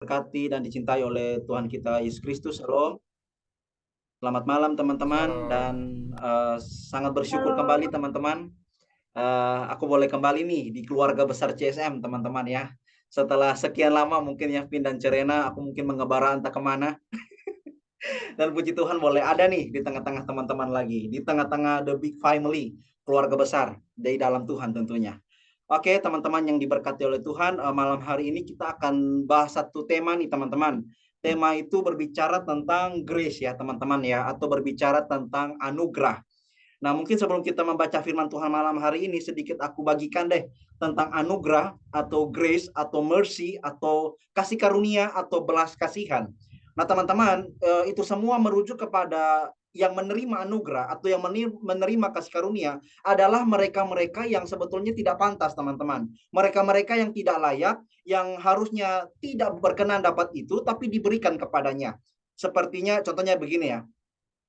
Diberkati dan dicintai oleh Tuhan kita Yesus Kristus. Shalom. Selamat malam teman-teman dan Halo. sangat bersyukur Halo. kembali teman-teman. Aku boleh kembali nih di keluarga besar CSM teman-teman ya. Setelah sekian lama mungkin ya Vin dan Cerena, aku mungkin mengebara entah kemana. Dan puji Tuhan boleh ada nih di tengah-tengah teman-teman lagi. Di tengah-tengah the big family, keluarga besar di dalam Tuhan tentunya. Oke teman-teman yang diberkati oleh Tuhan, malam hari ini kita akan bahas satu tema nih teman-teman. Tema itu berbicara tentang grace ya teman-teman ya, atau berbicara tentang anugerah. Nah mungkin sebelum kita membaca firman Tuhan malam hari ini, sedikit aku bagikan deh tentang anugerah atau grace atau mercy atau kasih karunia atau belas kasihan. Nah teman-teman, itu semua merujuk kepada yang menerima anugerah atau yang menerima kasih karunia adalah mereka-mereka yang sebetulnya tidak pantas teman-teman. Mereka-mereka yang tidak layak, yang harusnya tidak berkenan dapat itu, tapi diberikan kepadanya. Sepertinya contohnya begini ya,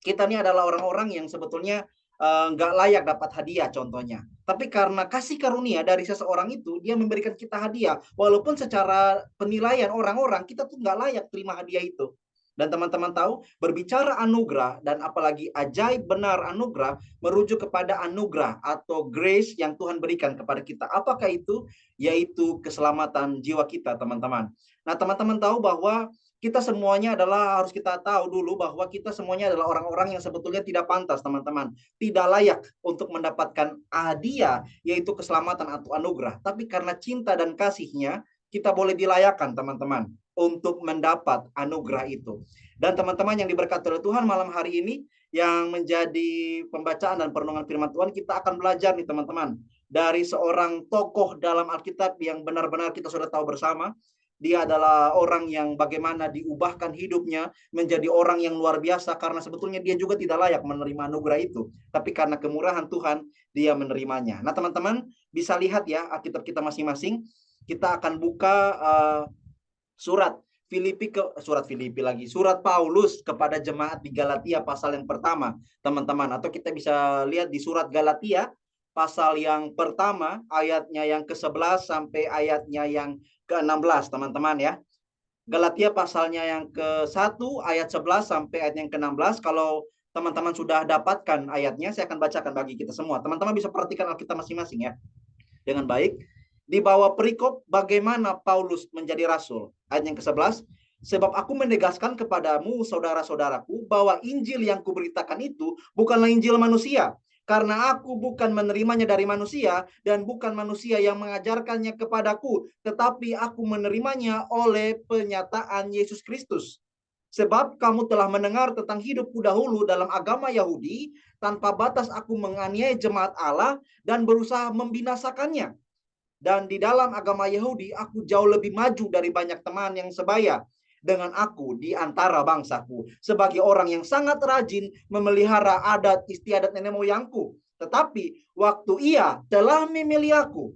kita ini adalah orang-orang yang sebetulnya nggak layak dapat hadiah contohnya. Tapi karena kasih karunia dari seseorang itu, dia memberikan kita hadiah. Walaupun secara penilaian orang-orang, kita tuh nggak layak terima hadiah itu. Dan teman-teman tahu, berbicara anugerah dan apalagi ajaib benar anugerah, merujuk kepada anugerah atau grace yang Tuhan berikan kepada kita. Apakah itu? Yaitu keselamatan jiwa kita, teman-teman. Nah, teman-teman tahu bahwa kita semuanya adalah, harus kita tahu dulu bahwa kita semuanya adalah orang-orang yang sebetulnya tidak pantas, teman-teman. Tidak layak untuk mendapatkan hadiah, yaitu keselamatan atau anugerah. Tapi karena cinta dan kasihnya, kita boleh dilayakkan, teman-teman, untuk mendapat anugerah itu. Dan teman-teman yang diberkati oleh Tuhan malam hari ini, yang menjadi pembacaan dan perenungan firman Tuhan, kita akan belajar nih teman-teman, dari seorang tokoh dalam Alkitab yang benar-benar kita sudah tahu bersama. Dia adalah orang yang bagaimana diubahkan hidupnya menjadi orang yang luar biasa, karena sebetulnya dia juga tidak layak menerima anugerah itu. Tapi karena kemurahan Tuhan, dia menerimanya. Nah teman-teman bisa lihat ya Alkitab kita masing-masing. Kita akan buka surat surat Paulus kepada jemaat di Galatia pasal yang pertama, teman-teman. Atau kita bisa lihat di surat Galatia pasal yang pertama, ayatnya yang ke-11 sampai ayatnya yang ke-16, teman-teman ya. Galatia pasalnya yang ke-1 ayat 11 sampai ayat yang ke-16. Kalau teman-teman sudah dapatkan ayatnya, saya akan bacakan bagi kita semua. Teman-teman bisa perhatikan Alkitab masing-masing ya dengan baik. Di bawah perikop bagaimana Paulus menjadi rasul. Ayat yang ke-11, sebab aku menegaskan kepadamu saudara-saudaraku bahwa Injil yang kuberitakan itu bukanlah Injil manusia. Karena aku bukan menerimanya dari manusia dan bukan manusia yang mengajarkannya kepadaku, tetapi aku menerimanya oleh penyataan Yesus Kristus. Sebab kamu telah mendengar tentang hidupku dahulu dalam agama Yahudi, tanpa batas aku menganiaya jemaat Allah dan berusaha membinasakannya. Dan di dalam agama Yahudi, aku jauh lebih maju dari banyak teman yang sebaya dengan aku di antara bangsaku, sebagai orang yang sangat rajin memelihara adat istiadat nenek moyangku. Tetapi waktu ia telah memilih aku,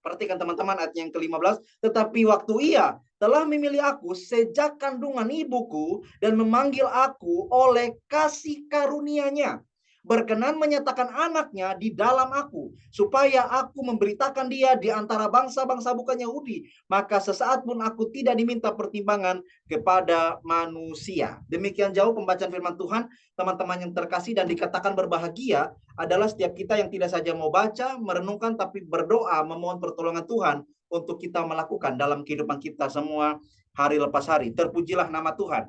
perhatikan teman-teman ayat yang ke-15, tetapi waktu ia telah memilih aku sejak kandungan ibuku dan memanggil aku oleh kasih karunia-Nya, berkenan menyatakan anaknya di dalam aku, supaya aku memberitakan dia di antara bangsa-bangsa bukan Yahudi. Maka sesaat pun aku tidak diminta pertimbangan kepada manusia. Demikian jauh pembacaan firman Tuhan, teman-teman yang terkasih, dan dikatakan berbahagia adalah setiap kita yang tidak saja mau baca, merenungkan, tapi berdoa, memohon pertolongan Tuhan untuk kita melakukan dalam kehidupan kita semua hari lepas hari. Terpujilah nama Tuhan.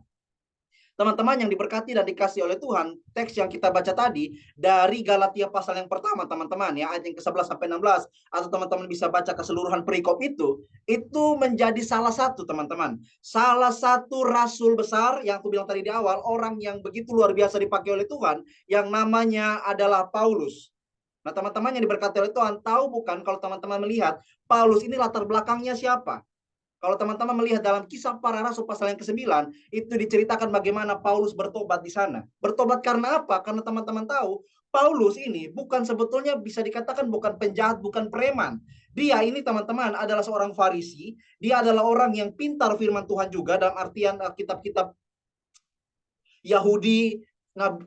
Teman-teman yang diberkati dan dikasih oleh Tuhan, teks yang kita baca tadi dari Galatia pasal yang pertama, teman-teman ya, ayat yang ke-11 sampai 16, atau teman-teman bisa baca keseluruhan perikop itu menjadi salah satu, teman-teman, salah satu rasul besar yang aku bilang tadi di awal, orang yang begitu luar biasa dipakai oleh Tuhan, yang namanya adalah Paulus. Nah, teman-teman yang diberkati oleh Tuhan, tahu bukan kalau teman-teman melihat Paulus ini latar belakangnya siapa? Kalau teman-teman melihat dalam kisah para rasul pasal yang ke-9, itu diceritakan bagaimana Paulus bertobat di sana. Bertobat karena apa? Karena teman-teman tahu, Paulus ini bukan sebetulnya bisa dikatakan bukan penjahat, bukan preman. Dia ini teman-teman adalah seorang Farisi. Dia adalah orang yang pintar firman Tuhan juga, dalam artian kitab-kitab Yahudi,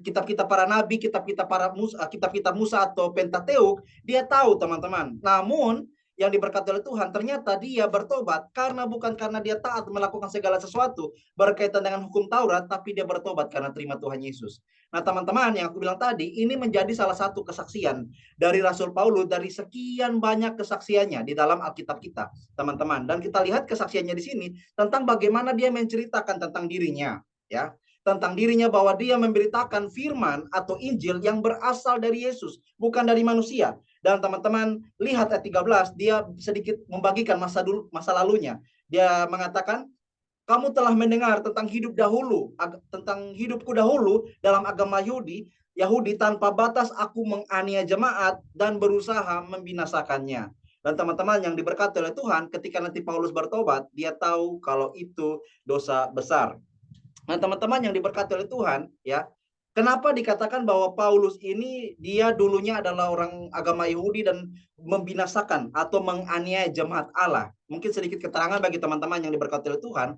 kitab-kitab para nabi, kitab-kitab Musa atau Pentateuk, dia tahu teman-teman. Namun yang diberkati oleh Tuhan, ternyata dia bertobat bukan karena dia taat melakukan segala sesuatu berkaitan dengan hukum Taurat, tapi dia bertobat karena terima Tuhan Yesus. Nah, teman-teman, yang aku bilang tadi, ini menjadi salah satu kesaksian dari Rasul Paulus dari sekian banyak kesaksiannya di dalam Alkitab kita, teman-teman. Dan kita lihat kesaksiannya di sini tentang bagaimana dia menceritakan tentang dirinya, ya, tentang dirinya bahwa dia memberitakan firman atau Injil yang berasal dari Yesus, bukan dari manusia. Dan teman-teman lihat ayat 13, dia sedikit membagikan masa lalunya. Dia mengatakan, kamu telah mendengar tentang tentang hidupku dahulu dalam agama Yahudi tanpa batas aku menganiaya jemaat dan berusaha membinasakannya. Dan teman-teman yang diberkati oleh Tuhan, ketika nanti Paulus bertobat, dia tahu kalau itu dosa besar. Nah, teman-teman yang diberkati oleh Tuhan, ya, kenapa dikatakan bahwa Paulus ini dia dulunya adalah orang agama Yahudi dan membinasakan atau menganiaya jemaat Allah? Mungkin sedikit keterangan bagi teman-teman yang diberkati oleh Tuhan.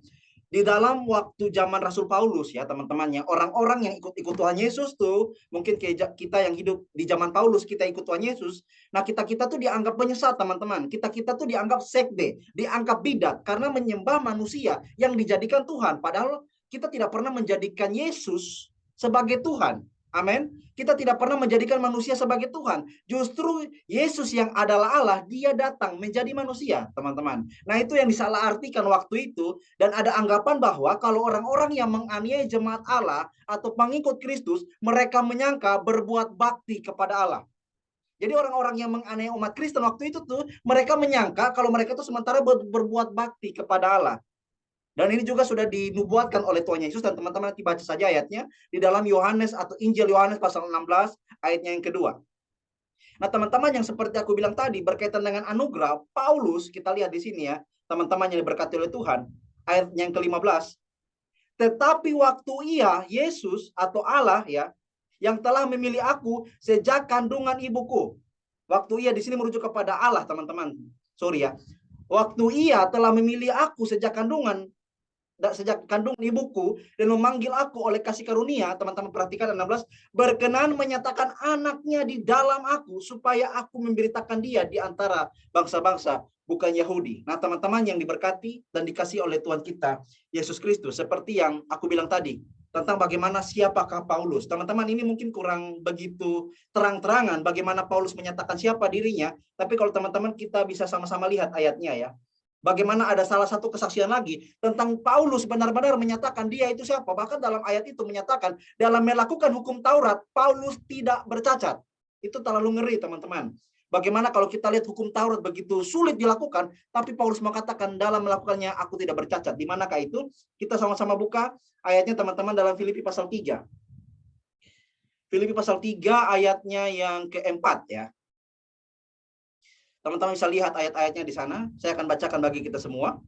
Di dalam waktu zaman Rasul Paulus, ya teman-temannya, orang-orang yang ikut Tuhan Yesus tuh, mungkin kita yang hidup di zaman Paulus, kita ikut Tuhan Yesus. Nah, kita tuh dianggap penyesat, teman-teman. Kita tuh dianggap sekte, dianggap bidat karena menyembah manusia yang dijadikan Tuhan. Padahal kita tidak pernah menjadikan Yesus sebagai Tuhan. Amin. Kita tidak pernah menjadikan manusia sebagai Tuhan. Justru Yesus yang adalah Allah, dia datang menjadi manusia, teman-teman. Nah, itu yang disalahartikan waktu itu. Dan ada anggapan bahwa kalau orang-orang yang menganiaya jemaat Allah atau pengikut Kristus, mereka menyangka berbuat bakti kepada Allah. Jadi orang-orang yang menganiaya umat Kristen waktu itu tuh, mereka menyangka kalau mereka itu sementara berbuat bakti kepada Allah. Dan ini juga sudah dinubuatkan oleh Tuhan Yesus, dan teman-teman nanti baca saja ayatnya di dalam Yohanes atau Injil Yohanes pasal 16 ayatnya yang kedua. Nah, teman-teman yang seperti aku bilang tadi berkaitan dengan anugerah, Paulus kita lihat di sini ya, teman-teman yang diberkati oleh Tuhan, ayat yang ke-15. Tetapi waktu ia, Yesus atau Allah ya, yang telah memilih aku sejak kandungan ibuku. Waktu ia di sini merujuk kepada Allah, teman-teman. Sorry ya. Waktu ia telah memilih aku sejak kandungan ibuku dan memanggil aku oleh kasih karunia, teman-teman perhatikan 16, berkenan menyatakan anaknya di dalam aku supaya aku memberitakan dia di antara bangsa-bangsa bukan Yahudi. Nah, teman-teman yang diberkati dan dikasih oleh Tuhan kita Yesus Kristus, seperti yang aku bilang tadi tentang bagaimana siapakah Paulus. Teman-teman, ini mungkin kurang begitu terang-terangan bagaimana Paulus menyatakan siapa dirinya, tapi kalau teman-teman kita bisa sama-sama lihat ayatnya ya. Bagaimana ada salah satu kesaksian lagi tentang Paulus benar-benar menyatakan dia itu siapa. Bahkan dalam ayat itu menyatakan dalam melakukan hukum Taurat, Paulus tidak bercacat. Itu terlalu ngeri, teman-teman. Bagaimana kalau kita lihat hukum Taurat begitu sulit dilakukan, tapi Paulus mengatakan dalam melakukannya aku tidak bercacat. Di manakah itu? Kita sama-sama buka ayatnya, teman-teman, dalam Filipi pasal 3. Filipi pasal 3 ayatnya yang keempat ya. Teman-teman bisa lihat ayat-ayatnya di sana. Saya akan bacakan bagi kita semua.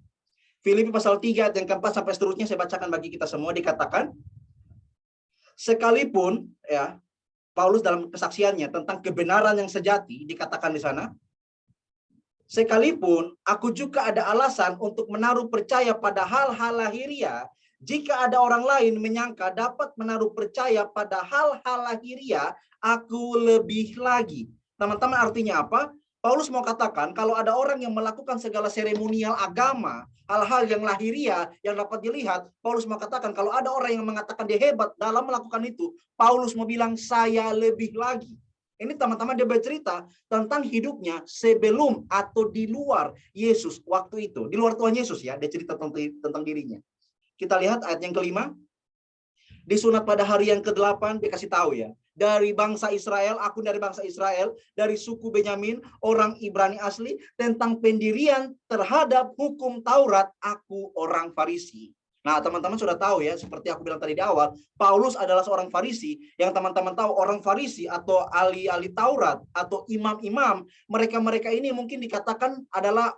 Filipi pasal 3 ayat yang keempat sampai seterusnya saya bacakan bagi kita semua. Dikatakan, sekalipun ya, Paulus dalam kesaksiannya tentang kebenaran yang sejati dikatakan di sana, sekalipun aku juga ada alasan untuk menaruh percaya pada hal-hal lahiriah, jika ada orang lain menyangka dapat menaruh percaya pada hal-hal lahiriah, aku lebih lagi. Teman-teman, artinya apa? Paulus mau katakan kalau ada orang yang melakukan segala seremonial agama, hal-hal yang lahiriah yang dapat dilihat, Paulus mau katakan kalau ada orang yang mengatakan dia hebat dalam melakukan itu, Paulus mau bilang saya lebih lagi. Ini teman-teman dia bercerita tentang hidupnya sebelum atau di luar Yesus waktu itu, di luar Tuhan Yesus ya, dia cerita tentang dirinya. Kita lihat ayat yang kelima. Disunat pada hari yang ke-8, dikasih tahu ya. Dari bangsa Israel, aku dari bangsa Israel, dari suku Benyamin, orang Ibrani asli, tentang pendirian terhadap hukum Taurat, aku orang Farisi. Nah, teman-teman sudah tahu ya, seperti aku bilang tadi di awal, Paulus adalah seorang Farisi. Yang teman-teman tahu, orang Farisi atau ahli-ahli Taurat atau imam-imam, mereka-mereka ini mungkin dikatakan adalah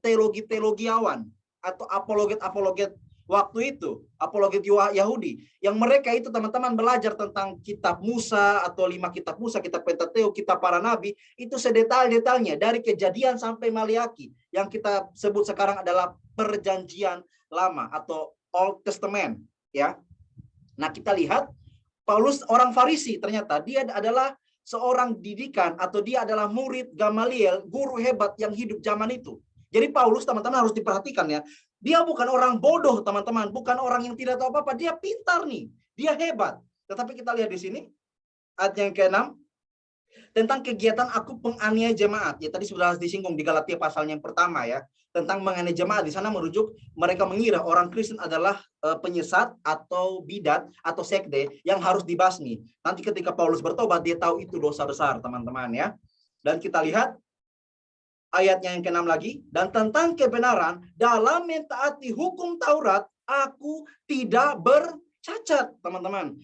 teologi-teologiawan atau apologet-apologet waktu itu, apologet Yahudi, yang mereka itu teman-teman belajar tentang kitab Musa atau 5 kitab Musa, kitab Pentateuk, kitab para nabi, itu sedetail-detailnya dari Kejadian sampai Maliaki, yang kita sebut sekarang adalah Perjanjian Lama atau Old Testament, ya. Nah, kita lihat Paulus orang Farisi, ternyata dia adalah seorang didikan atau dia adalah murid Gamaliel, guru hebat yang hidup zaman itu. Jadi Paulus, teman-teman, harus diperhatikan ya. Dia bukan orang bodoh, teman-teman, bukan orang yang tidak tahu apa-apa. Dia pintar nih, dia hebat. Tetapi kita lihat di sini ayat yang ke-6 tentang kegiatan aku penganiaya jemaat. Ya tadi sudah disinggung di Galatia pasal yang pertama ya. Tentang menganiaya jemaat, di sana merujuk mereka mengira orang Kristen adalah penyesat atau bidat atau sekte yang harus dibasmi. Nanti ketika Paulus bertobat dia tahu itu dosa besar, teman-teman ya. Dan kita lihat ayatnya yang ke-6 lagi, dan tentang kebenaran dalam mentaati hukum Taurat aku tidak bercacat, teman-teman.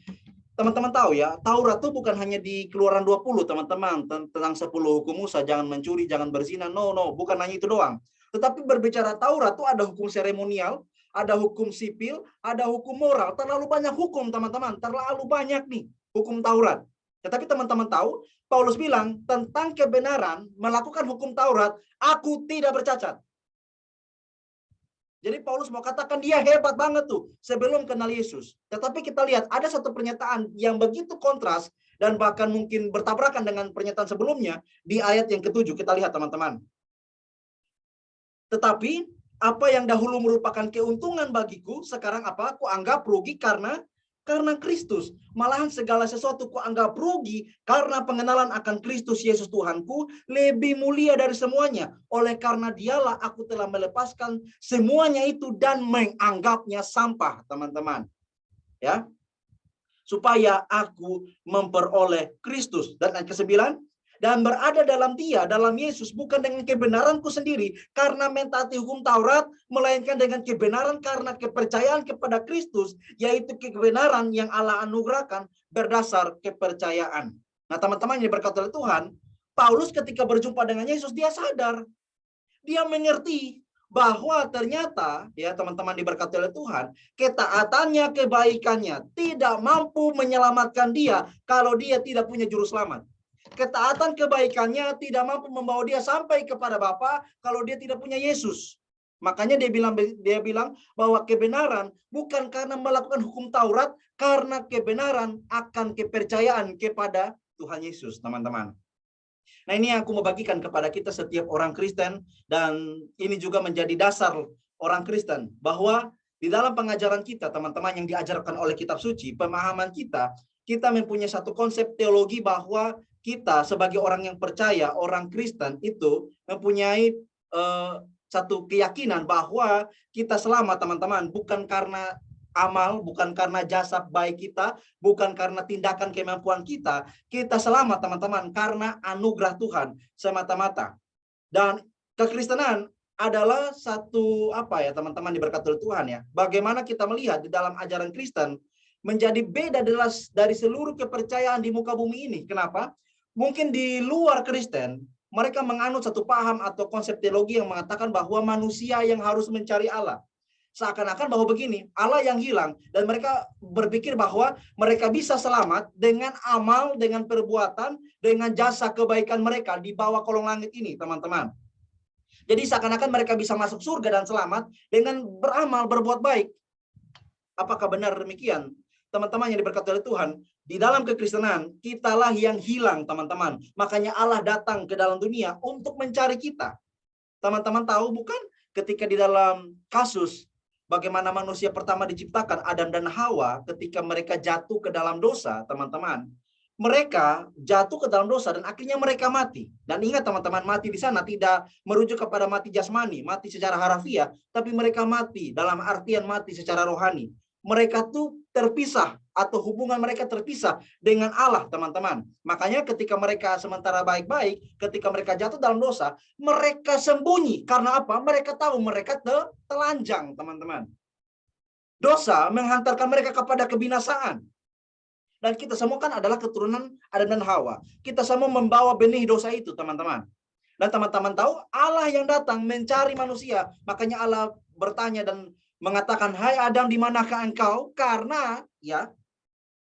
Teman-teman tahu ya, Taurat itu bukan hanya di Keluaran 20, teman-teman, tentang 10 hukum Musa, jangan mencuri, jangan berzina. No, bukan hanya itu doang. Tetapi berbicara Taurat itu ada hukum seremonial, ada hukum sipil, ada hukum moral. Terlalu banyak hukum, teman-teman. Terlalu banyak nih hukum Taurat. Tetapi teman-teman tahu, Paulus bilang tentang kebenaran melakukan hukum Taurat, aku tidak bercacat. Jadi Paulus mau katakan dia hebat banget tuh sebelum kenal Yesus. Tetapi kita lihat ada satu pernyataan yang begitu kontras dan bahkan mungkin bertabrakan dengan pernyataan sebelumnya di ayat yang ke-7. Kita lihat teman-teman. Tetapi apa yang dahulu merupakan keuntungan bagiku, sekarang apa? Aku anggap rugi karena Kristus. Malahan segala sesuatu ku anggap rugi karena pengenalan akan Kristus Yesus Tuhanku lebih mulia dari semuanya. Oleh karena dialah aku telah melepaskan semuanya itu dan menganggapnya sampah, teman-teman. Ya. Supaya aku memperoleh Kristus. Dan yang ke-9, dan berada dalam dia, dalam Yesus, bukan dengan kebenaranku sendiri karena mentaati hukum Taurat, melainkan dengan kebenaran karena kepercayaan kepada Kristus, yaitu kebenaran yang Allah anugerahkan berdasar kepercayaan. Nah, teman-teman yang diberkati oleh Tuhan, Paulus ketika berjumpa dengan Yesus, dia sadar, dia mengerti bahwa ternyata, ya teman-teman diberkati oleh Tuhan, ketaatannya, kebaikannya tidak mampu menyelamatkan dia kalau dia tidak punya juru selamat. Ketaatan kebaikannya tidak mampu membawa dia sampai kepada Bapa kalau dia tidak punya Yesus. Makanya dia bilang bahwa kebenaran bukan karena melakukan hukum Taurat, karena kebenaran akan kepercayaan kepada Tuhan Yesus, teman-teman. Nah, ini yang aku mau bagikan kepada kita setiap orang Kristen, dan ini juga menjadi dasar orang Kristen bahwa di dalam pengajaran kita, teman-teman, yang diajarkan oleh kitab suci, pemahaman kita mempunyai satu konsep teologi bahwa kita sebagai orang yang percaya, orang Kristen itu mempunyai satu keyakinan bahwa kita selamat, teman-teman, bukan karena amal, bukan karena jasa baik kita, bukan karena tindakan kemampuan kita. Kita selamat, teman-teman, karena anugerah Tuhan semata-mata. Dan kekristenan adalah satu apa ya, teman-teman diberkati oleh Tuhan ya. Bagaimana kita melihat di dalam ajaran Kristen menjadi beda dari seluruh kepercayaan di muka bumi ini. Kenapa? Mungkin di luar Kristen, mereka menganut satu paham atau konsep teologi yang mengatakan bahwa manusia yang harus mencari Allah. Seakan-akan bahwa begini, Allah yang hilang, dan mereka berpikir bahwa mereka bisa selamat dengan amal, dengan perbuatan, dengan jasa kebaikan mereka di bawah kolong langit ini, teman-teman. Jadi seakan-akan mereka bisa masuk surga dan selamat dengan beramal, berbuat baik. Apakah benar demikian? Teman-teman yang diberkati oleh Tuhan, di dalam kekristenan, kitalah yang hilang, teman-teman. Makanya Allah datang ke dalam dunia untuk mencari kita. Teman-teman tahu bukan? Ketika di dalam kasus bagaimana manusia pertama diciptakan, Adam dan Hawa, ketika mereka jatuh ke dalam dosa, teman-teman, mereka jatuh ke dalam dosa dan akhirnya mereka mati. Dan ingat teman-teman, mati di sana tidak merujuk kepada mati jasmani, mati secara harafiah, tapi mereka mati dalam artian mati secara rohani. Mereka tuh terpisah atau hubungan mereka terpisah dengan Allah, teman-teman. Makanya ketika mereka sementara baik-baik, ketika mereka jatuh dalam dosa, mereka sembunyi. Karena apa? Mereka tahu mereka telanjang, teman-teman. Dosa menghantarkan mereka kepada kebinasaan. Dan kita semua kan adalah keturunan Adam dan Hawa. Kita semua membawa benih dosa itu, teman-teman. Dan teman-teman tahu Allah yang datang mencari manusia. Makanya Allah bertanya dan mengatakan, hai Adam, di manakah engkau? Karena ya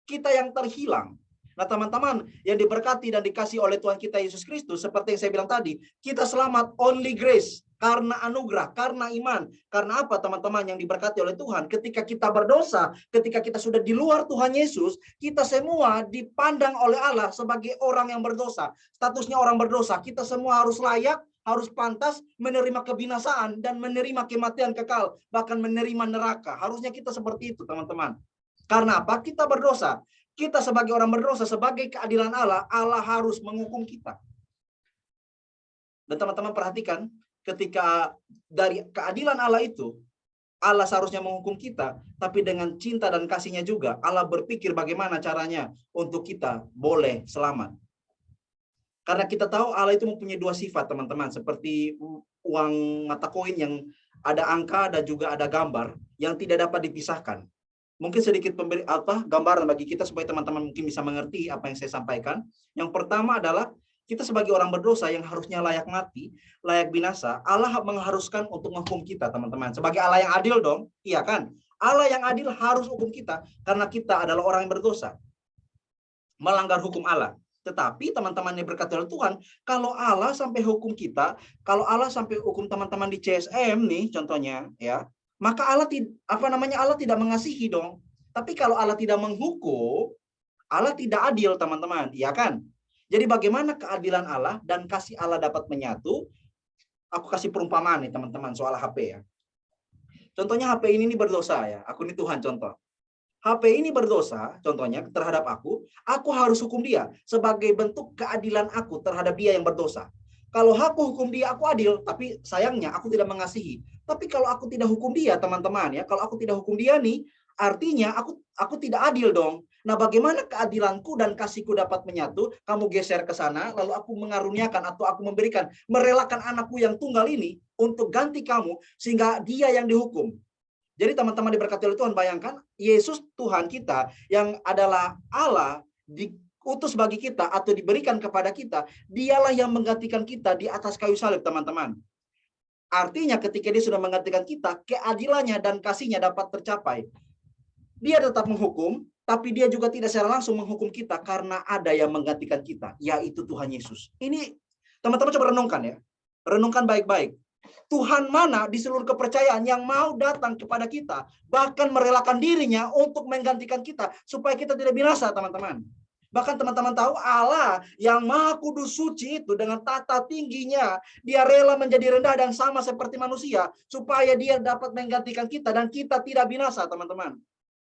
kita yang terhilang. Nah, teman-teman yang diberkati dan dikasih oleh Tuhan kita Yesus Kristus, seperti yang saya bilang tadi, kita selamat only grace, karena anugerah, karena iman. Karena apa teman-teman yang diberkati oleh Tuhan? Ketika kita berdosa, ketika kita sudah di luar Tuhan Yesus, kita semua dipandang oleh Allah sebagai orang yang berdosa. Statusnya orang berdosa. Kita semua harus layak, harus pantas menerima kebinasaan dan menerima kematian kekal, bahkan menerima neraka. Harusnya kita seperti itu, teman-teman. Karena apa? Kita berdosa. Kita sebagai orang berdosa, sebagai keadilan Allah, Allah harus menghukum kita. Dan teman-teman perhatikan, ketika dari keadilan Allah itu, Allah seharusnya menghukum kita, tapi dengan cinta dan kasihnya juga, Allah berpikir bagaimana caranya untuk kita boleh selamat. Karena kita tahu Allah itu mempunyai dua sifat, teman-teman, seperti uang mata koin yang ada angka dan juga ada gambar yang tidak dapat dipisahkan. Mungkin sedikit gambaran bagi kita supaya teman-teman mungkin bisa mengerti apa yang saya sampaikan. Yang pertama adalah kita sebagai orang berdosa yang harusnya layak mati, layak binasa, Allah mengharuskan untuk menghukum kita, teman-teman. Sebagai Allah yang adil dong, iya kan? Allah yang adil harus hukum kita karena kita adalah orang yang berdosa, melanggar hukum Allah. Tetapi teman-teman yang berkati oleh Tuhan, kalau Allah sampai hukum kita, kalau Allah sampai hukum teman-teman di CSM nih contohnya, ya, maka Allah Allah tidak mengasihi dong. Tapi kalau Allah tidak menghukum, Allah tidak adil, teman-teman, iya kan? Jadi bagaimana keadilan Allah dan kasih Allah dapat menyatu? Aku kasih perumpamaan nih teman-teman soal HP ya. Contohnya HP ini berdosa ya. Aku ini Tuhan contoh. HP ini berdosa, contohnya terhadap aku harus hukum dia sebagai bentuk keadilan aku terhadap dia yang berdosa. Kalau aku hukum dia, aku adil, tapi sayangnya aku tidak mengasihi. Tapi kalau aku tidak hukum dia, teman-teman ya, kalau aku tidak hukum dia nih, artinya aku tidak adil dong. Nah, bagaimana keadilanku dan kasihku dapat menyatu? Kamu geser ke sana, lalu aku mengaruniakan atau aku memberikan, merelakan anakku yang tunggal ini untuk ganti kamu, sehingga dia yang dihukum. Jadi teman-teman diberkati oleh Tuhan, bayangkan Yesus Tuhan kita yang adalah Allah diutus bagi kita atau diberikan kepada kita, dialah yang menggantikan kita di atas kayu salib, teman-teman. Artinya ketika dia sudah menggantikan kita, keadilannya dan kasihnya dapat tercapai. Dia tetap menghukum, tapi dia juga tidak secara langsung menghukum kita karena ada yang menggantikan kita, yaitu Tuhan Yesus. Ini teman-teman coba renungkan ya. Renungkan baik-baik. Tuhan mana di seluruh kepercayaan yang mau datang kepada kita, bahkan merelakan dirinya untuk menggantikan kita, supaya kita tidak binasa, teman-teman. Bahkan teman-teman tahu Allah yang Maha Kudus Suci itu dengan tata tingginya, dia rela menjadi rendah dan sama seperti manusia, supaya dia dapat menggantikan kita dan kita tidak binasa, teman-teman.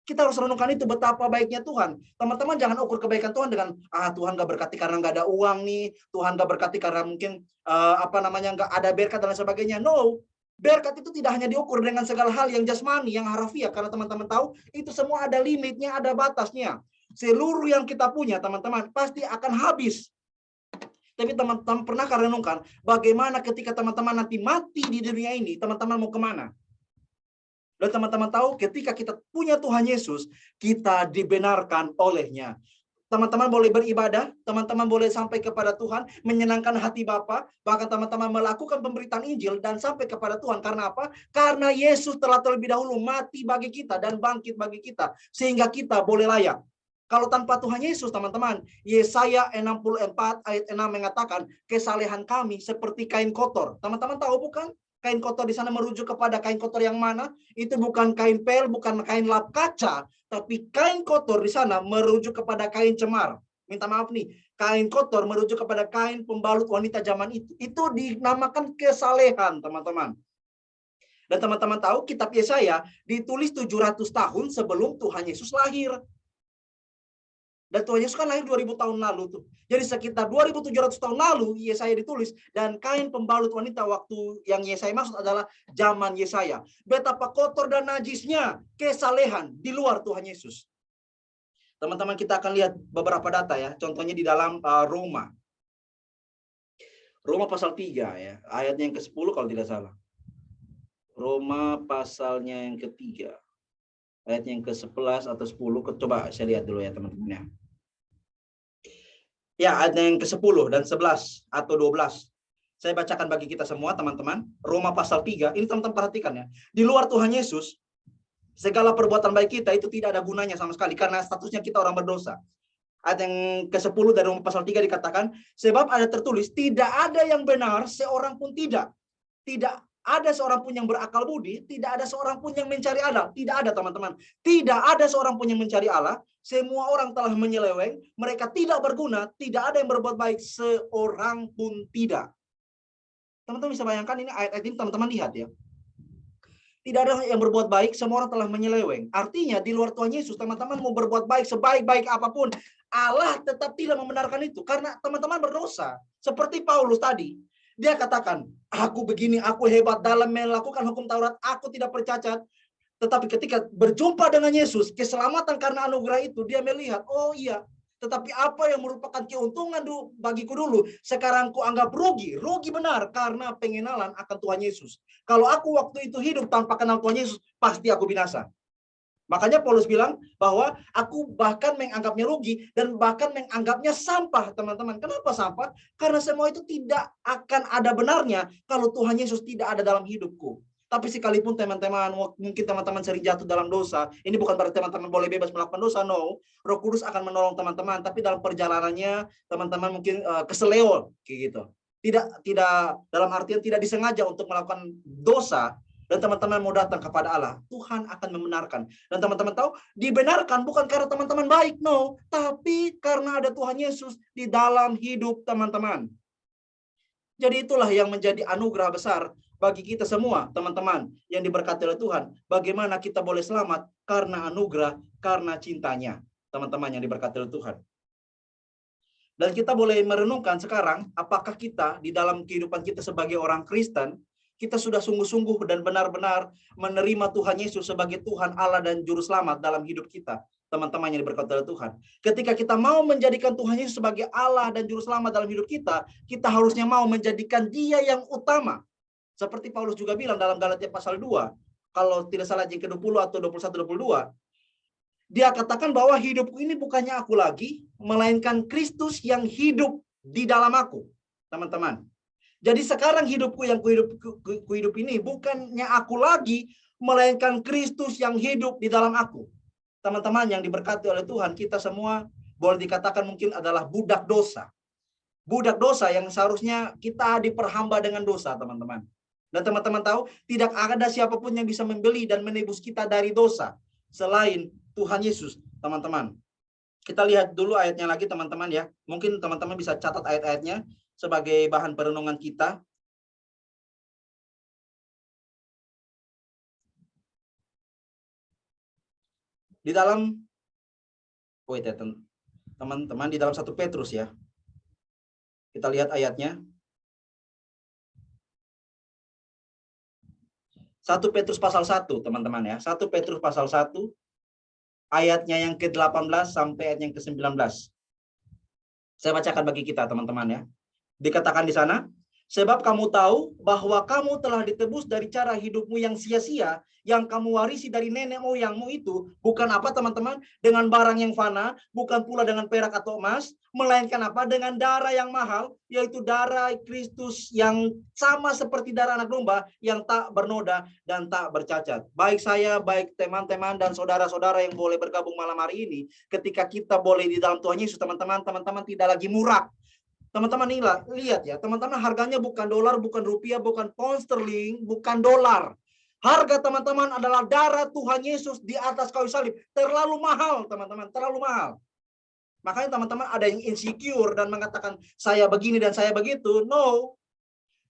Kita harus renungkan itu betapa baiknya Tuhan. Teman-teman jangan ukur kebaikan Tuhan dengan Tuhan gak berkati karena gak ada uang nih, Tuhan gak berkati karena mungkin gak ada berkat dan lain sebagainya. No, berkat itu tidak hanya diukur dengan segala hal yang jasmani, yang harafiah, karena teman-teman tahu itu semua ada limitnya, ada batasnya. Seluruh yang kita punya, teman-teman, pasti akan habis. Tapi teman-teman pernah renungkan bagaimana ketika teman-teman nanti mati di dunia ini, teman-teman mau kemana? Dan teman-teman tahu ketika kita punya Tuhan Yesus, kita dibenarkan olehnya. Teman-teman boleh beribadah, teman-teman boleh sampai kepada Tuhan, menyenangkan hati Bapa, bahkan teman-teman melakukan pemberitaan Injil dan sampai kepada Tuhan. Karena apa? Karena Yesus telah terlebih dahulu mati bagi kita dan bangkit bagi kita, sehingga kita boleh layak. Kalau tanpa Tuhan Yesus, teman-teman, Yesaya 64 ayat 6 mengatakan, kesalehan kami seperti kain kotor. Teman-teman tahu bukan? Kain kotor di sana merujuk kepada kain kotor yang mana? Itu bukan kain pel, bukan kain lap kaca, tapi kain kotor di sana merujuk kepada kain cemar. Minta maaf nih, kain kotor merujuk kepada kain pembalut wanita zaman itu. Itu dinamakan kesalehan, teman-teman. Dan teman-teman tahu kitab Yesaya ditulis 700 tahun sebelum Tuhan Yesus lahir. Dan Tuhan Yesus kan lahir 2000 tahun lalu tuh. Jadi sekitar 2700 tahun lalu Yesaya ditulis, dan kain pembalut wanita waktu yang Yesaya maksud adalah zaman Yesaya. Betapa kotor dan najisnya kesalehan di luar Tuhan Yesus. Teman-teman kita akan lihat beberapa data ya. Contohnya di dalam Roma. Roma pasal 3 ya, ayatnya yang ke-10 kalau tidak salah. Roma pasalnya yang ketiga. Ayat yang ke-11 atau 10, coba saya lihat dulu ya teman-teman ya. Ya, ayat yang ke-10 dan 11 atau 12. Saya bacakan bagi kita semua teman-teman. Roma pasal 3, ini teman-teman perhatikan ya. Di luar Tuhan Yesus, segala perbuatan baik kita itu tidak ada gunanya sama sekali, karena statusnya kita orang berdosa. Ayat yang ke-10 dari Roma pasal 3 dikatakan, sebab ada tertulis, tidak ada yang benar, seorang pun tidak. Tidak ada seorang pun yang berakal budi, tidak ada seorang pun yang mencari Allah. Tidak ada, teman-teman. Tidak ada seorang pun yang mencari Allah. Semua orang telah menyeleweng, mereka tidak berguna, tidak ada yang berbuat baik, seorang pun tidak. Teman-teman bisa bayangkan ini ayat-ayat ini, teman-teman lihat ya. Tidak ada yang berbuat baik, semua orang telah menyeleweng. Artinya di luar Tuhan Yesus, teman-teman mau berbuat baik sebaik-baik apapun, Allah tetap tidak membenarkan itu. Karena teman-teman berdosa. Seperti Paulus tadi. Dia katakan, aku begini, aku hebat dalam melakukan hukum Taurat, aku tidak bercacat. Tetapi ketika berjumpa dengan Yesus, keselamatan karena anugerah itu, dia melihat, oh iya, tetapi apa yang merupakan keuntungan bagiku dulu, sekarang ku anggap rugi. Rugi benar karena pengenalan akan Tuhan Yesus. Kalau aku waktu itu hidup tanpa kenal Tuhan Yesus, pasti aku binasa. Makanya Paulus bilang bahwa aku bahkan menganggapnya rugi dan bahkan menganggapnya sampah, teman-teman. Kenapa sampah? Karena semua itu tidak akan ada benarnya kalau Tuhan Yesus tidak ada dalam hidupku. Tapi sekalipun teman-teman, mungkin teman-teman sering jatuh dalam dosa, ini bukan berarti teman-teman boleh bebas melakukan dosa, no. Roh Kudus akan menolong teman-teman, tapi dalam perjalanannya teman-teman mungkin keseleo kayak gitu. Tidak dalam artian tidak disengaja untuk melakukan dosa, dan teman-teman mau datang kepada Allah, Tuhan akan membenarkan. Dan teman-teman tahu, dibenarkan bukan karena teman-teman baik, no. Tapi karena ada Tuhan Yesus di dalam hidup teman-teman. Jadi itulah yang menjadi anugerah besar bagi kita semua, teman-teman, yang diberkati oleh Tuhan. Bagaimana kita boleh selamat karena anugerah, karena cintanya, teman-teman yang diberkati oleh Tuhan. Dan kita boleh merenungkan sekarang, apakah kita di dalam kehidupan kita sebagai orang Kristen, kita sudah sungguh-sungguh dan benar-benar menerima Tuhan Yesus sebagai Tuhan Allah dan Juru Selamat dalam hidup kita, teman-teman yang diberkati oleh Tuhan. Ketika kita mau menjadikan Tuhan Yesus sebagai Allah dan Juru Selamat dalam hidup kita, kita harusnya mau menjadikan Dia yang utama. Seperti Paulus juga bilang dalam Galatia pasal 2, kalau tidak salah yang ke-20 atau 21-22, dia katakan bahwa hidupku ini bukannya aku lagi, melainkan Kristus yang hidup di dalam aku, teman-teman. Jadi sekarang hidupku yang kuhidup ini bukannya aku lagi, melainkan Kristus yang hidup di dalam aku. Teman-teman yang diberkati oleh Tuhan, kita semua boleh dikatakan mungkin adalah budak dosa. Budak dosa yang seharusnya kita diperhamba dengan dosa, teman-teman. Dan teman-teman tahu, tidak ada siapapun yang bisa membeli dan menebus kita dari dosa selain Tuhan Yesus, teman-teman. Kita lihat dulu ayatnya lagi, teman-teman ya. Mungkin teman-teman bisa catat ayat-ayatnya sebagai bahan perenungan kita. Di dalam teman-teman di dalam 1 Petrus ya. Kita lihat ayatnya. 1 Petrus pasal 1, teman-teman ya. 1 Petrus pasal 1 ayatnya yang ke-18 sampai ayat yang ke-19. Saya bacakan bagi kita, teman-teman ya. Dikatakan di sana, sebab kamu tahu bahwa kamu telah ditebus dari cara hidupmu yang sia-sia, yang kamu warisi dari nenek moyangmu itu, bukan apa teman-teman, dengan barang yang fana, bukan pula dengan perak atau emas, melainkan apa? Dengan darah yang mahal, yaitu darah Kristus yang sama seperti darah anak domba, yang tak bernoda dan tak bercacat. Baik saya, baik teman-teman dan saudara-saudara yang boleh bergabung malam hari ini, ketika kita boleh di dalam Tuhan Yesus, teman-teman tidak lagi murah. Teman-teman lihat ya, teman-teman harganya bukan dolar, bukan rupiah, bukan pound sterling, bukan dolar. Harga teman-teman adalah darah Tuhan Yesus di atas kayu salib. Terlalu mahal, teman-teman, terlalu mahal. Makanya teman-teman ada yang insecure dan mengatakan saya begini dan saya begitu. No.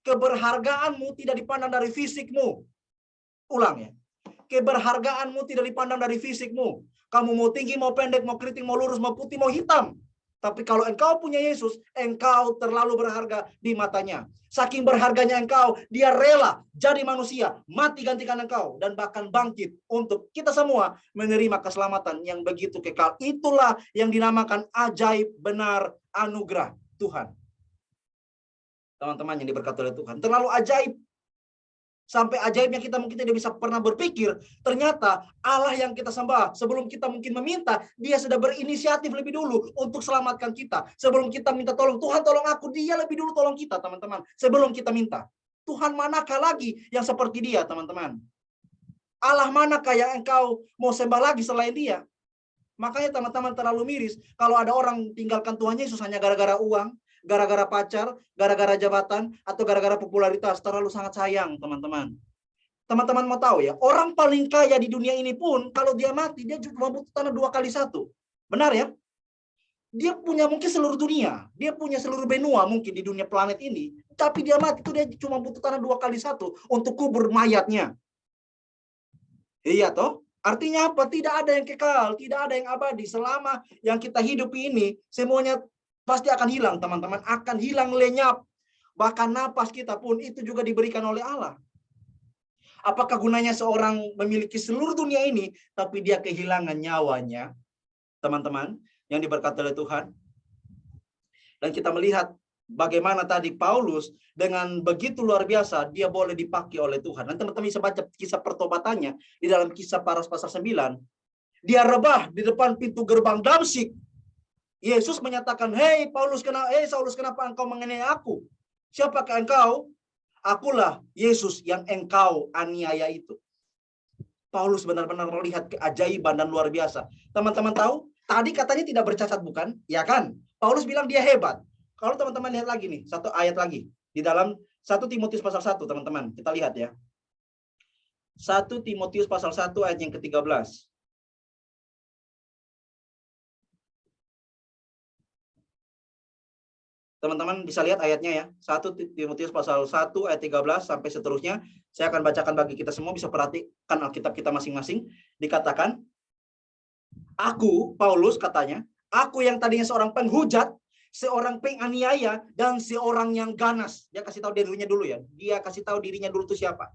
Keberhargaanmu tidak dipandang dari fisikmu. Ulang ya. Keberhargaanmu tidak dipandang dari fisikmu. Kamu mau tinggi, mau pendek, mau keriting, mau lurus, mau putih, mau hitam. Tapi kalau engkau punya Yesus, engkau terlalu berharga di matanya. Saking berharganya engkau, dia rela jadi manusia, mati gantikan engkau, dan bahkan bangkit untuk kita semua menerima keselamatan yang begitu kekal. Itulah yang dinamakan ajaib benar anugerah Tuhan. Teman-teman yang diberkati oleh Tuhan. Terlalu ajaib. Sampai ajaibnya kita mungkin tidak bisa pernah berpikir, ternyata Allah yang kita sembah, sebelum kita mungkin meminta, dia sudah berinisiatif lebih dulu untuk selamatkan kita. Sebelum kita minta tolong, Tuhan tolong aku, dia lebih dulu tolong kita, teman-teman. Sebelum kita minta. Tuhan manakah lagi yang seperti dia, teman-teman? Allah manakah yang engkau mau sembah lagi selain dia? Makanya teman-teman terlalu miris, kalau ada orang tinggalkan Tuhan Yesus hanya gara-gara uang, gara-gara pacar, gara-gara jabatan, atau gara-gara popularitas, terlalu sangat sayang, teman-teman. Teman-teman mau tahu ya, orang paling kaya di dunia ini pun, kalau dia mati, dia cuma butuh tanah 2 kali 1. Benar ya? Dia punya mungkin seluruh dunia, dia punya seluruh benua mungkin di dunia planet ini, tapi dia mati itu dia cuma butuh tanah 2 kali 1 untuk kubur mayatnya. Iya toh? Artinya apa? Tidak ada yang kekal, tidak ada yang abadi. Selama yang kita hidup ini, semuanya pasti akan hilang, teman-teman. Akan hilang, lenyap. Bahkan napas kita pun itu juga diberikan oleh Allah. Apakah gunanya seorang memiliki seluruh dunia ini, tapi dia kehilangan nyawanya, teman-teman, yang diberkati oleh Tuhan? Dan kita melihat bagaimana tadi Paulus dengan begitu luar biasa, dia boleh dipakai oleh Tuhan. Dan teman-teman bisa baca kisah pertobatannya di dalam Kisah Para Rasul pasal 9. Dia rebah di depan pintu gerbang Damsyik. Yesus menyatakan, "Hei Paulus, Saulus, kenapa engkau menganiaya aku? Siapakah engkau?" "Akulah Yesus yang engkau aniaya itu." Paulus benar-benar melihat keajaiban dan luar biasa. Teman-teman tahu, tadi katanya tidak bercacat bukan? Ya kan? Paulus bilang dia hebat. Kalau teman-teman lihat lagi nih, satu ayat lagi. Di dalam 1 Timotius pasal 1, teman-teman. Kita lihat ya. 1 Timotius pasal 1 ayat yang ke-13. Teman-teman bisa lihat ayatnya ya. 1 Timotius pasal 1 ayat 13 sampai seterusnya. Saya akan bacakan bagi kita semua, bisa perhatikan Alkitab kita masing-masing. Dikatakan, "Aku, Paulus katanya, aku yang tadinya seorang penghujat, seorang penganiaya, dan seorang yang ganas." Dia kasih tahu dirinya dulu ya. Dia kasih tahu dirinya dulu itu siapa.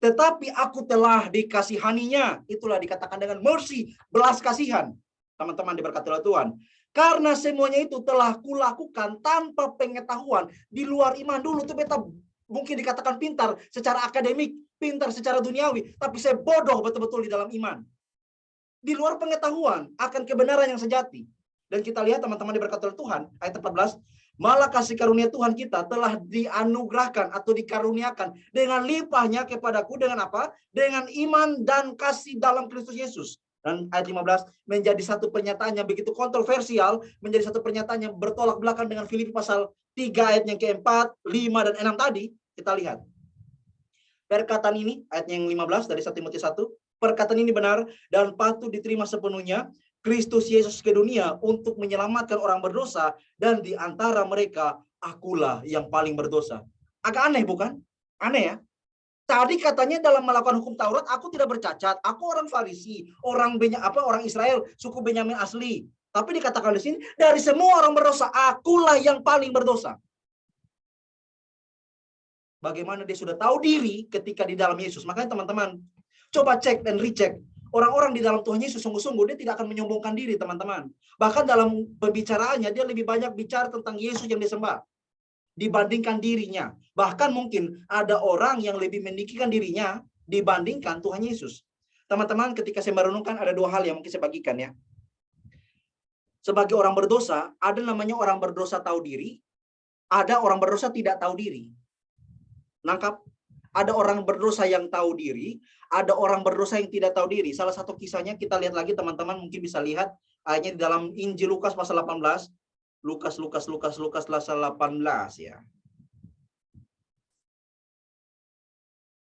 "Tetapi aku telah dikasihaninya." Itulah dikatakan dengan mercy, belas kasihan. Teman-teman diberkati oleh Tuhan. "Karena semuanya itu telah kulakukan tanpa pengetahuan." Di luar iman dulu tuh beta mungkin dikatakan pintar secara akademik, pintar secara duniawi, tapi saya bodoh betul-betul di dalam iman. Di luar pengetahuan akan kebenaran yang sejati. Dan kita lihat teman-teman diberkati oleh Tuhan, ayat 14, "Malah kasih karunia Tuhan kita telah dianugerahkan atau dikaruniakan dengan limpahnya kepadaku dengan apa? Dengan iman dan kasih dalam Kristus Yesus." Dan ayat 15 menjadi satu pernyataan yang begitu kontroversial, menjadi satu pernyataan yang bertolak belakang dengan Filipi pasal 3 ayat yang ke-4, 5 dan 6 tadi. Kita lihat. Perkataan ini ayat yang 15 dari 1 Timotius 1, "Perkataan ini benar dan patut diterima sepenuhnya. Kristus Yesus ke dunia untuk menyelamatkan orang berdosa, dan di antara mereka akulah yang paling berdosa." Agak aneh bukan? Aneh ya? Tadi katanya dalam melakukan hukum Taurat aku tidak bercacat, aku orang Farisi, orang Israel, suku Benyamin asli. Tapi dikatakan di sini dari semua orang berdosa akulah yang paling berdosa. Bagaimana dia sudah tahu diri ketika di dalam Yesus. Makanya teman-teman coba cek dan recheck. Orang-orang di dalam Tuhan Yesus sungguh-sungguh dia tidak akan menyombongkan diri, teman-teman. Bahkan dalam pembicaraannya dia lebih banyak bicara tentang Yesus yang disembah dibandingkan dirinya. Bahkan mungkin ada orang yang lebih meninggikan dirinya dibandingkan Tuhan Yesus. Teman-teman, ketika saya merenungkan ada 2 hal yang mungkin saya bagikan ya. Sebagai orang berdosa, ada namanya orang berdosa tahu diri, ada orang berdosa tidak tahu diri. Nangkap? Ada orang berdosa yang tahu diri, ada orang berdosa yang tidak tahu diri. Salah satu kisahnya kita lihat lagi, teman-teman mungkin bisa lihat ayatnya di dalam Injil Lukas pasal 18. Lukas pasal 18 ya.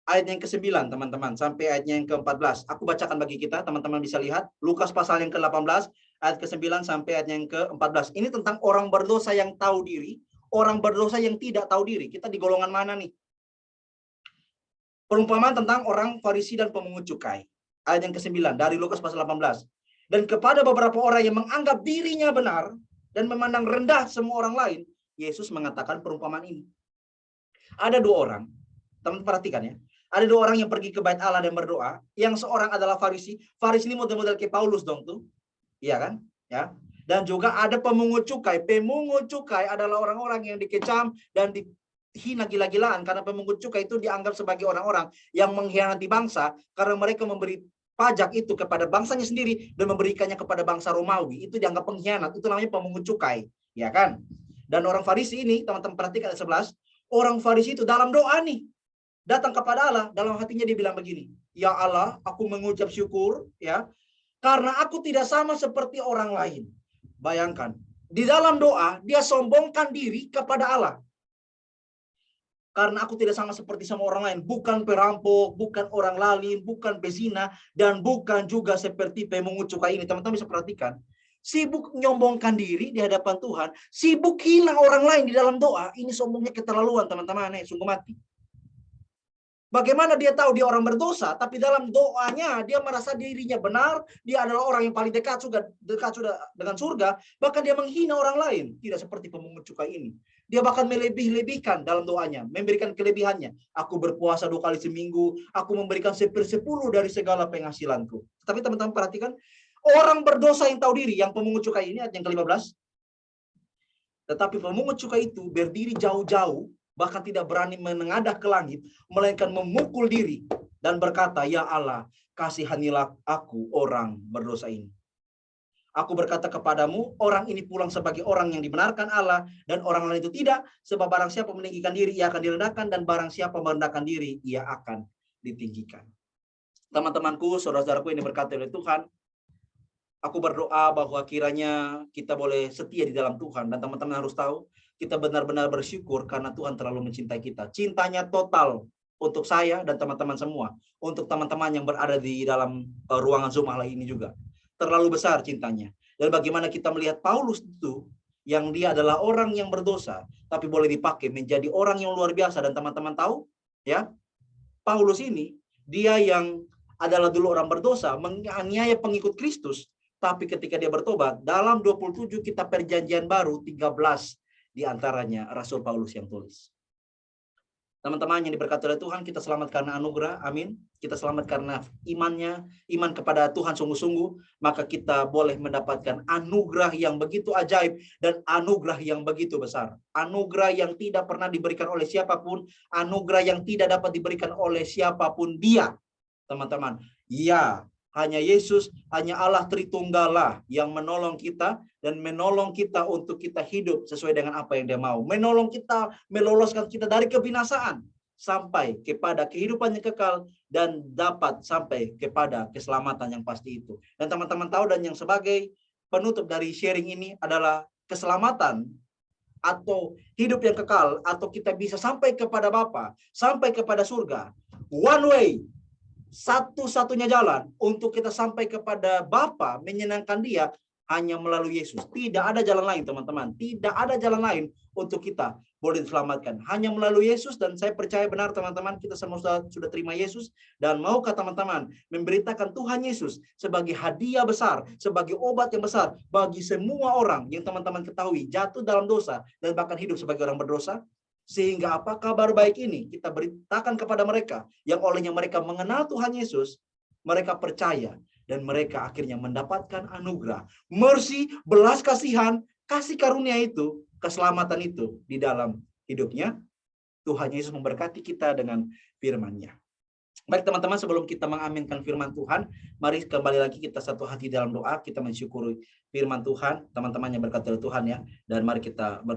Ayat yang ke-9 teman-teman sampai ayatnya yang ke-14. Aku bacakan bagi kita, teman-teman bisa lihat. Lukas pasal yang ke-18 ayat ke-9 sampai ayat yang ke-14. Ini tentang orang berdosa yang tahu diri, orang berdosa yang tidak tahu diri. Kita di golongan mana nih? Perumpamaan tentang orang Farisi dan pemungut cukai. Ayat yang ke-9 dari Lukas pasal 18. "Dan kepada beberapa orang yang menganggap dirinya benar dan memandang rendah semua orang lain, Yesus mengatakan perumpamaan ini." Ada 2 orang. Teman perhatikan ya. Ada 2 orang yang pergi ke bait Allah dan berdoa. Yang seorang adalah Farisi. Farisi ini model-model kayak Paulus dong tuh. Iya kan? Ya. Dan juga ada pemungut cukai. Pemungut cukai adalah orang-orang yang dikecam dan dihina gila-gilaan, karena pemungut cukai itu dianggap sebagai orang-orang yang mengkhianati bangsa karena mereka memberi pajak itu kepada bangsanya sendiri dan memberikannya kepada bangsa Romawi. Itu dianggap pengkhianat. Itu namanya pemungut cukai, ya kan? Dan orang Farisi ini, teman-teman perhatikan ayat 11, orang Farisi itu dalam doa nih datang kepada Allah, dalam hatinya dia bilang begini, "Ya Allah, aku mengucap syukur ya, karena aku tidak sama seperti orang lain." Bayangkan, Di dalam doa, dia sombongkan diri kepada Allah. Karena aku tidak sama seperti sama orang lain. Bukan perampok, bukan orang lalim, bukan pezina, dan bukan juga seperti pemungut cukai ini. Teman-teman bisa perhatikan. Sibuk nyombongkan diri di hadapan Tuhan. Sibuk hina orang lain di dalam doa. Ini sombongnya keterlaluan, teman-teman. Sungguh mati. Bagaimana dia tahu dia orang berdosa, tapi dalam doanya dia merasa dirinya benar, dia adalah orang yang paling dekat sudah dengan surga, bahkan dia menghina orang lain, tidak seperti pemungut cukai ini. Dia bahkan melebih-lebihkan dalam doanya, memberikan kelebihannya. Aku berpuasa 2 kali seminggu, aku memberikan 1/10 dari segala penghasilanku. Tapi teman-teman perhatikan, orang berdosa yang tahu diri, yang pemungut cukai ini, ayat yang ke-15. Tetapi pemungut cukai itu berdiri jauh-jauh, bahkan tidak berani menengadah ke langit, melainkan memukul diri dan berkata, ya Allah, kasihanilah aku orang berdosa ini. Aku berkata kepadamu, orang ini pulang sebagai orang yang dibenarkan Allah, dan orang lain itu tidak, sebab barang siapa meninggikan diri, ia akan direndahkan, dan barang siapa merendahkan diri, ia akan ditinggikan. Teman-temanku, saudara-saudaraku yang diberkati oleh Tuhan, aku berdoa bahwa kiranya kita boleh setia di dalam Tuhan, dan teman-teman harus tahu, kita benar-benar bersyukur karena Tuhan terlalu mencintai kita. Cintanya total untuk saya dan teman-teman semua. Untuk teman-teman yang berada di dalam ruangan Zoom malam ini juga. Terlalu besar cintanya. Dan bagaimana kita melihat Paulus itu, yang dia adalah orang yang berdosa, tapi boleh dipakai menjadi orang yang luar biasa. Dan teman-teman tahu, ya, Paulus ini, dia yang adalah dulu orang berdosa, menganiaya pengikut Kristus, tapi ketika dia bertobat, dalam 27 kitab perjanjian baru, 13 di antaranya Rasul Paulus yang tulis. Teman-teman yang diberkati oleh Tuhan, kita selamat karena anugerah, amin. Kita selamat karena iman kepada Tuhan sungguh-sungguh, maka kita boleh mendapatkan anugerah yang begitu ajaib dan anugerah yang begitu besar. Anugerah yang tidak pernah diberikan oleh siapapun, anugerah yang tidak dapat diberikan oleh siapapun dia. Teman-teman, ya, hanya Yesus, hanya Allah Tritunggal yang menolong kita dan menolong kita untuk kita hidup sesuai dengan apa yang Dia mau. Menolong kita, meloloskan kita dari kebinasaan sampai kepada kehidupan yang kekal dan dapat sampai kepada keselamatan yang pasti itu. Dan teman-teman tahu, dan yang sebagai penutup dari sharing ini adalah keselamatan atau hidup yang kekal, atau kita bisa sampai kepada Bapa, sampai kepada surga. One way, satu-satunya jalan untuk kita sampai kepada Bapa, menyenangkan Dia, hanya melalui Yesus. Tidak ada jalan lain, teman-teman. Tidak ada jalan lain untuk kita boleh diselamatkan. Hanya melalui Yesus, dan saya percaya benar, teman-teman, kita semua sudah terima Yesus. Dan maukah teman-teman memberitakan Tuhan Yesus sebagai hadiah besar, sebagai obat yang besar bagi semua orang yang teman-teman ketahui jatuh dalam dosa dan bahkan hidup sebagai orang berdosa? Sehingga apa kabar baik ini kita beritakan kepada mereka, yang olehnya mereka mengenal Tuhan Yesus, mereka percaya, dan mereka akhirnya mendapatkan anugerah, mercy, belas kasihan, kasih karunia itu, keselamatan itu di dalam hidupnya. Tuhan Yesus memberkati kita dengan firman-Nya. Baik teman-teman, sebelum kita mengaminkan firman Tuhan, mari kembali lagi kita satu hati dalam doa, kita mensyukuri firman Tuhan, teman-teman yang berkati oleh Tuhan ya, dan mari kita